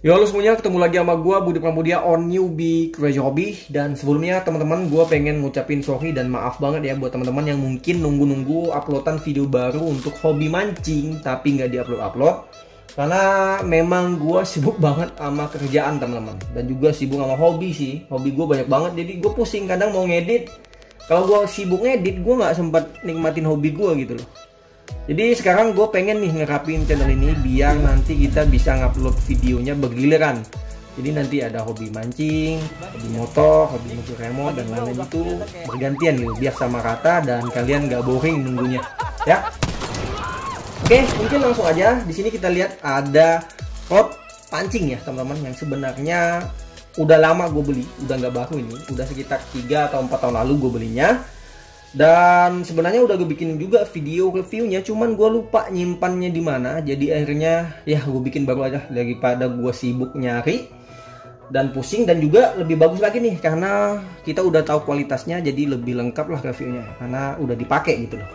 Yo, halo semuanya, ketemu lagi sama gue Budi Pramudia on Newbie Crazy Hobby. Dan sebelumnya teman-teman, gue pengen ngucapin sorry dan maaf banget ya buat teman-teman yang mungkin nunggu-nunggu uploadan video baru untuk hobi mancing tapi nggak diupload-upload. Karena memang gue sibuk banget sama kerjaan teman-teman, dan juga sibuk sama hobi sih. Hobi gue banyak banget, jadi gue pusing kadang mau ngedit. Kalau gue sibuk ngedit, gue nggak sempat nikmatin hobi gue gitu loh. Jadi sekarang gue pengen nih ngerapin channel ini biar nanti kita bisa ngupload videonya bergiliran. Jadi nanti ada hobi mancing, hobi motor, hobi mobil remote, dan lain-lain itu bergantian gitu, biar sama rata dan kalian gak boring nunggunya ya. Oke, mungkin langsung aja. Di sini kita lihat ada rod pancing ya teman-teman, yang sebenarnya udah lama gue beli, udah nggak baru ini, udah sekitar 3 atau 4 tahun lalu gue belinya. Dan sebenarnya udah gue bikin juga video reviewnya, cuman gue lupa nyimpannya di mana. Jadi akhirnya ya gue bikin baru aja daripada gue sibuk nyari dan pusing. Dan juga lebih bagus lagi nih karena kita udah tahu kualitasnya, jadi lebih lengkap lah reviewnya karena udah dipakai gitu loh.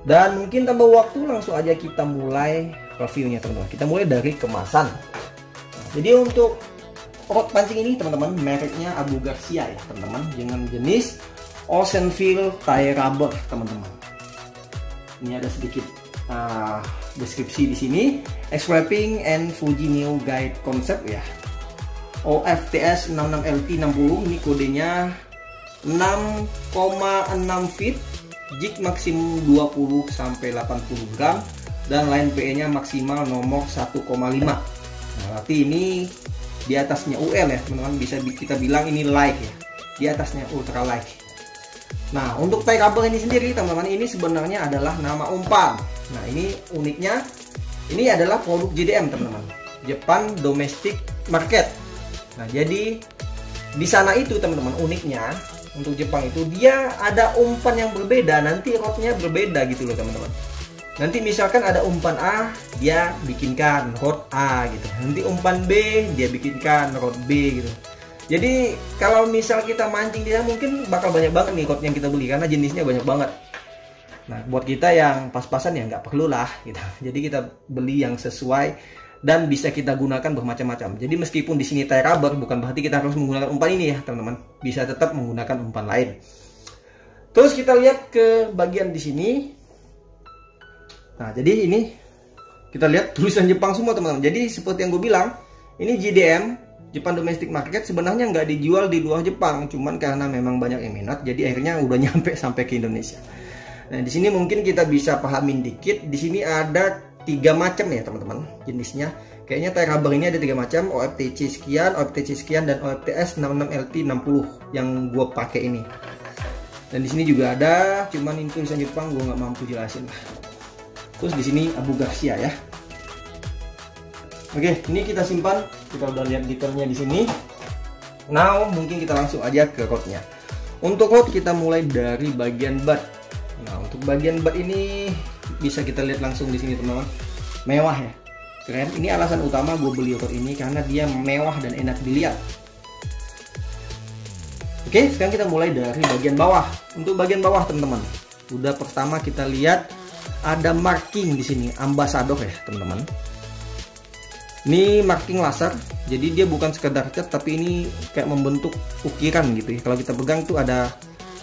Dan mungkin tambah waktu, langsung aja kita mulai reviewnya teman-teman. Kita mulai dari kemasan. Jadi untuk rod pancing ini teman-teman, mereknya Abu Garcia ya teman-teman, dengan jenis Oceanville tie rubber teman-teman. Ini ada sedikit deskripsi di sini. X-Wrapping and Fuji Neo Guide Concept ya. OFTS 66LT60. Ini kodenya 6,6 feet. Jig maksimum 20 sampai 80 gram dan line PE-nya maksimal nomor 1,5. Nah, berarti ini di atasnya UL ya teman-teman. Bisa kita bilang ini light ya. Di atasnya ultra light. Nah, untuk tie rubber ini sendiri teman-teman, ini sebenarnya adalah nama umpan. Nah, ini uniknya, ini adalah produk JDM teman-teman, Japan Domestic Market. Nah, jadi di sana itu teman-teman, uniknya untuk Jepang itu dia ada umpan yang berbeda, nanti rodnya berbeda gitu loh teman-teman. Nanti misalkan ada umpan A, dia bikinkan rod A gitu. Nanti umpan B, dia bikinkan rod B gitu. Jadi kalau misal kita mancing dia mungkin bakal banyak banget nih rod yang kita beli karena jenisnya banyak banget. Nah, buat kita yang pas-pasan ya nggak perlu lah gitu. Jadi kita beli yang sesuai dan bisa kita gunakan bermacam-macam. Jadi meskipun di sini tie rubber, bukan berarti kita harus menggunakan umpan ini ya teman-teman. Bisa tetap menggunakan umpan lain. Terus kita lihat ke bagian di sini. Nah, jadi ini kita lihat tulisan Jepang semua teman-teman. Jadi seperti yang gue bilang, ini JDM Japan Domestic Market sebenarnya nggak dijual di luar Jepang, cuman karena memang banyak yang minat, jadi akhirnya udah nyampe sampai ke Indonesia. Nah, di sini mungkin kita bisa pahamin dikit. Di sini ada 3 macam ya teman-teman jenisnya. Kayaknya tie rubber ini ada 3 macam, OFTC sekian, OFTC sekian, dan OFTS 66LT60 yang gue pakai ini. Dan di sini juga ada, cuman ini tulisan Jepang gue nggak mampu jelasin lah. Terus di sini Abu Garcia ya. Oke, ini kita simpan. Kita udah lihat detailnya di sini. Now, mungkin kita langsung aja ke rodnya. Untuk rod kita mulai dari bagian butt. Nah, untuk bagian butt ini bisa kita lihat langsung di sini teman-teman. Mewah ya, keren. Ini alasan utama gue beli rod ini karena dia mewah dan enak dilihat. Oke, sekarang kita mulai dari bagian bawah. Untuk bagian bawah teman-teman, udah pertama kita lihat ada marking di sini, Ambassador ya teman-teman. Ini marking laser, jadi dia bukan sekedar cat, tapi ini kayak membentuk ukiran gitu ya. Kalau kita pegang tuh ada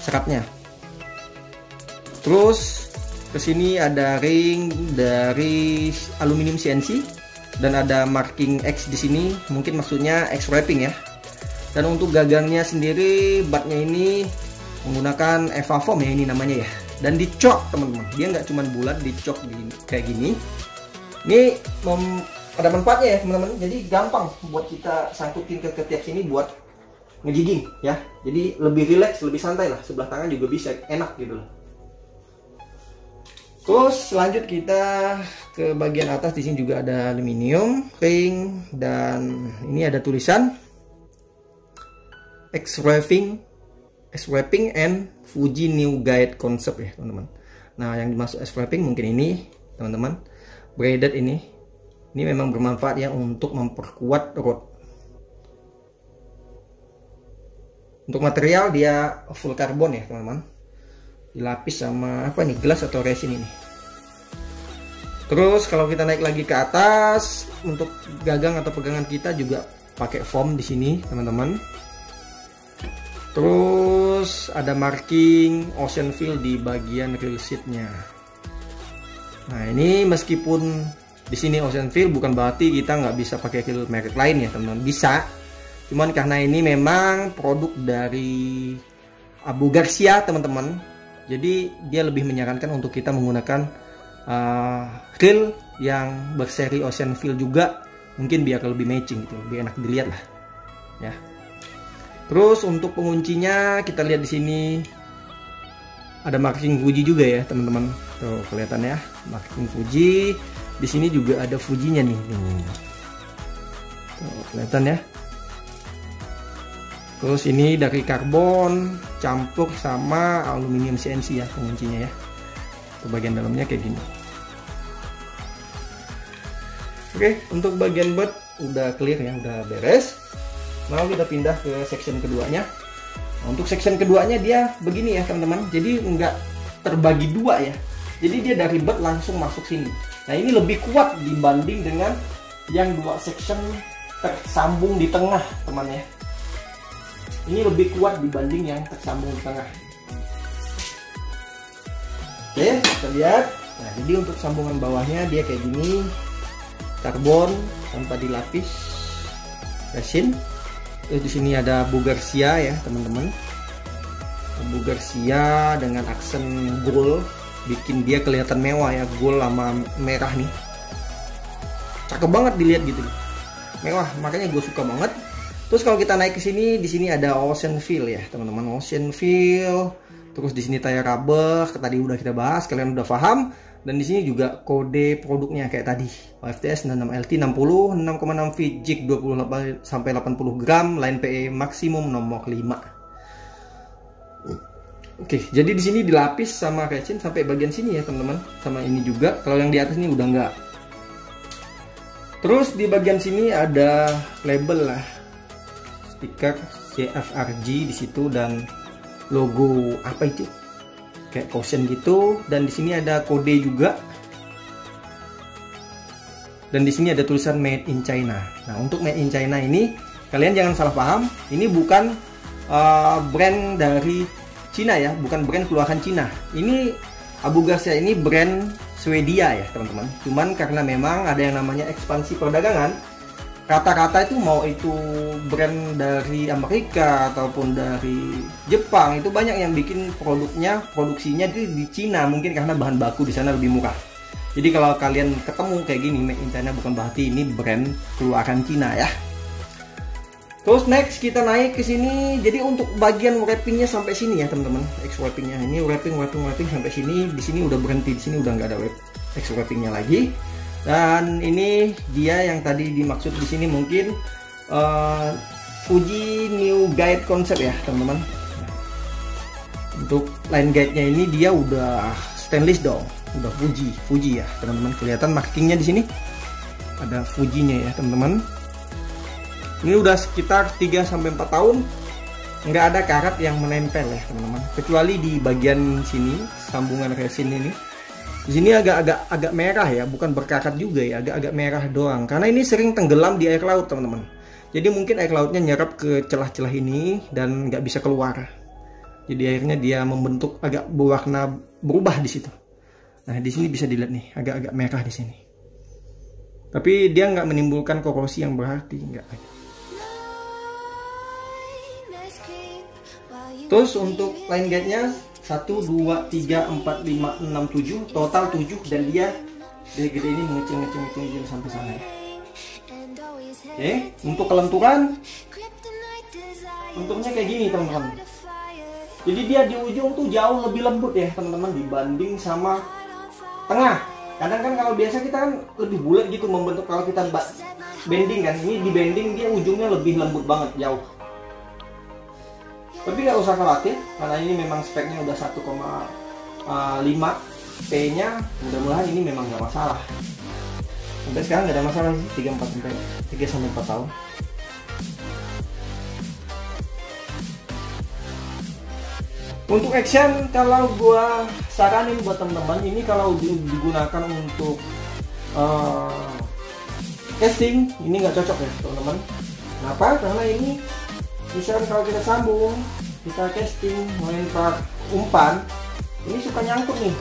seratnya. Terus kesini ada ring dari aluminium CNC dan ada marking X di sini, mungkin maksudnya X-Wrapping ya. Dan untuk gagangnya sendiri, batnya ini menggunakan EVA foam ya, ini namanya ya. Dan dicok teman-teman, dia nggak cuma bulat, dicok kayak gini. Ini ada manfaatnya ya teman-teman, jadi gampang buat kita sangkutin ke ketiak sini buat ngejiging ya. Jadi lebih rileks, lebih santai lah, sebelah tangan juga bisa, enak gitu loh. Terus lanjut kita ke bagian atas. Di sini juga ada aluminium ring dan ini ada tulisan X-Wrapping and Fuji New Guide Concept ya teman-teman. Nah, yang dimaksud X-Wrapping mungkin ini teman-teman, braided ini. Ini memang bermanfaat ya untuk memperkuat rod. Untuk material dia full karbon ya teman-teman. Dilapis sama apa nih, gelas atau resin ini. Terus kalau kita naik lagi ke atas, untuk gagang atau pegangan kita juga pakai foam di sini, teman-teman. Terus ada marking Ocean Feel di bagian reel seatnya. Nah ini meskipun di sini Ocean Feel, bukan berarti kita nggak bisa pakai reel merek lain ya teman-teman. Bisa, cuman karena ini memang produk dari Abu Garcia teman-teman. Jadi dia lebih menyarankan untuk kita menggunakan reel yang berseri Ocean Feel juga, mungkin biar lebih matching gitu, lebih enak dilihat lah ya. Terus untuk penguncinya kita lihat di sini ada marking Fuji juga ya teman-teman. Tuh kelihatan ya, marking Fuji. Di sini juga ada Fujinya nih. Tuh kelihatan ya. Terus ini dari karbon campur sama aluminium CNC ya penguncinya ya. Untuk bagian dalamnya kayak gini. Oke, untuk bagian butt udah clear ya, udah beres. Mau kita pindah ke section keduanya. Nah, untuk section keduanya dia begini ya teman-teman. Jadi nggak terbagi dua ya. Jadi dia dari butt langsung masuk sini. Nah ini lebih kuat dibanding dengan yang dua section tersambung di tengah teman ya. Ini lebih kuat dibanding yang tersambung di tengah. Oke, kita lihat. Nah, jadi untuk sambungan bawahnya dia kayak gini. Karbon tanpa dilapis resin. Terus di sini ada Abu Garcia ya, teman-teman. Abu Garcia dengan aksen gold, bikin dia kelihatan mewah ya, gold sama merah nih. Cakep banget dilihat gitu. Mewah, makanya gue suka banget. Terus kalau kita naik ke sini, di sini ada Ocean Feel ya, teman-teman. Ocean Feel. Terus di sini tayar rubber, tadi udah kita bahas, kalian udah paham. Dan di sini juga kode produknya kayak tadi. OFTS 66LT 60, 6,6 feet, jig 28 sampai 80 gram, line PE maksimum nomor 5. Oke, jadi di sini dilapis sama resin sampai bagian sini ya, teman-teman. Sama ini juga. Kalau yang di atas ini udah enggak. Terus di bagian sini ada label lah. Stiker CFRG di situ dan logo apa itu? Kayak caution gitu, dan di sini ada kode juga, dan di sini ada tulisan Made in China. Nah untuk Made in China ini kalian jangan salah paham, ini bukan brand dari Cina ya, bukan brand keluaran Cina. Ini Abu Garcia ini brand Swedia ya teman-teman. Cuman karena memang ada yang namanya ekspansi perdagangan, rata-rata itu mau itu brand dari Amerika ataupun dari Jepang, itu banyak yang bikin produksinya di Cina, mungkin karena bahan baku di sana lebih murah. Jadi kalau kalian ketemu kayak gini Made in China, bukan berarti ini brand keluaran Cina ya. Terus next kita naik ke sini. Jadi untuk bagian wrappingnya sampai sini ya teman-teman. X wrappingnya ini wrapping sampai sini. Di sini udah berhenti, di sini udah nggak ada X wrappingnya lagi. Dan ini dia yang tadi dimaksud di sini mungkin Fuji New Guide Concept ya teman-teman. Untuk line guide-nya ini dia udah stainless dong, udah Fuji ya teman-teman. Kelihatan markingnya di sini ada Fujinya ya teman-teman. Ini udah sekitar 3-4 tahun nggak ada karat yang menempel ya teman-teman, kecuali di bagian sini sambungan resin ini. Di sini agak merah ya, bukan berkarat juga ya, agak merah doang. Karena ini sering tenggelam di air laut teman-teman. Jadi mungkin air lautnya nyerap ke celah-celah ini dan nggak bisa keluar. Jadi akhirnya dia membentuk agak berwarna berubah di situ. Nah di sini bisa dilihat nih, agak merah di sini. Tapi dia nggak menimbulkan korosi yang berarti, nggak. Terus untuk line guide-nya 1, 2, 3, 4, 5, 6, 7, total 7, dan dia gede ini mengecil sampai sana ya. Oke, untuk kelenturan bentuknya kayak gini teman-teman. Jadi dia di ujung tuh jauh lebih lembut ya teman-teman dibanding sama tengah. Kadang kan kalau biasa kita kan lebih bulat gitu membentuk, kalau kita bending kan, ini di bending dia ujungnya lebih lembut banget, jauh. Tapi nggak usah khawatir, karena ini memang speknya udah 1,5 P nya, mudah-mudahan ini memang nggak masalah. Sampai sekarang nggak ada masalah sih, 3-4 tahun. Untuk action, kalau gua saranin buat teman-teman, ini kalau digunakan untuk casting ini nggak cocok ya teman-teman. Kenapa? Karena ini misalkan kalau kita sambung, kita casting melempar umpan, ini suka nyangkut nih.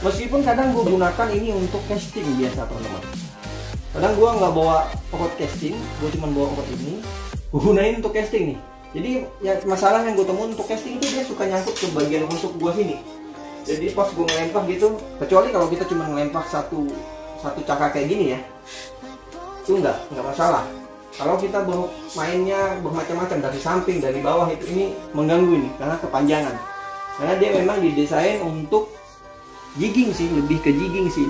Meskipun kadang gue gunakan ini untuk casting biasa teman-teman. Kadang gue nggak bawa pokok casting, gue cuma bawa pokok ini, gue gunain untuk casting nih. Jadi ya masalah yang gue temuin untuk casting itu dia suka nyangkut ke bagian rusuk gue sini. Jadi pas gue ngelempar gitu, kecuali kalau kita cuma ngelempar satu cakar kayak gini ya, itu nggak masalah. Kalau kita mainnya bermacam-macam dari samping, dari bawah, itu ini mengganggu ini karena kepanjangan. Karena dia memang didesain untuk jigging sih, lebih ke jigging sih.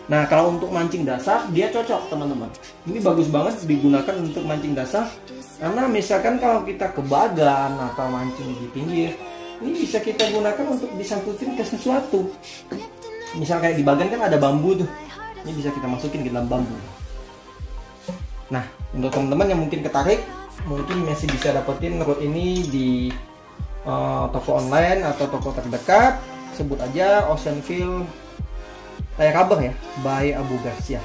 Nah kalau untuk mancing dasar dia cocok teman-teman. Ini bagus banget digunakan untuk mancing dasar. Karena misalkan kalau kita ke bagan atau mancing di pinggir, ini bisa kita gunakan untuk disangkutin ke sesuatu. Misal kayak di bagan kan ada bambu tuh, ini bisa kita masukin ke dalam bambu. Nah untuk teman-teman yang mungkin ketarik, mungkin masih bisa dapetin rod ini di toko online atau toko terdekat. Sebut aja Oceanfield Rubber ya, by Abu Garcia.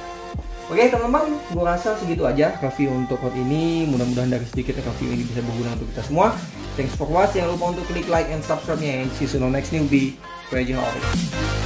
Oke teman-teman, gue rasa segitu aja review untuk rod ini. Mudah-mudahan dari sedikit review ini bisa berguna untuk kita semua. Thanks for watching. Jangan lupa untuk klik like and subscribe-nya. And see you soon on next newbie. Crazy Hobby.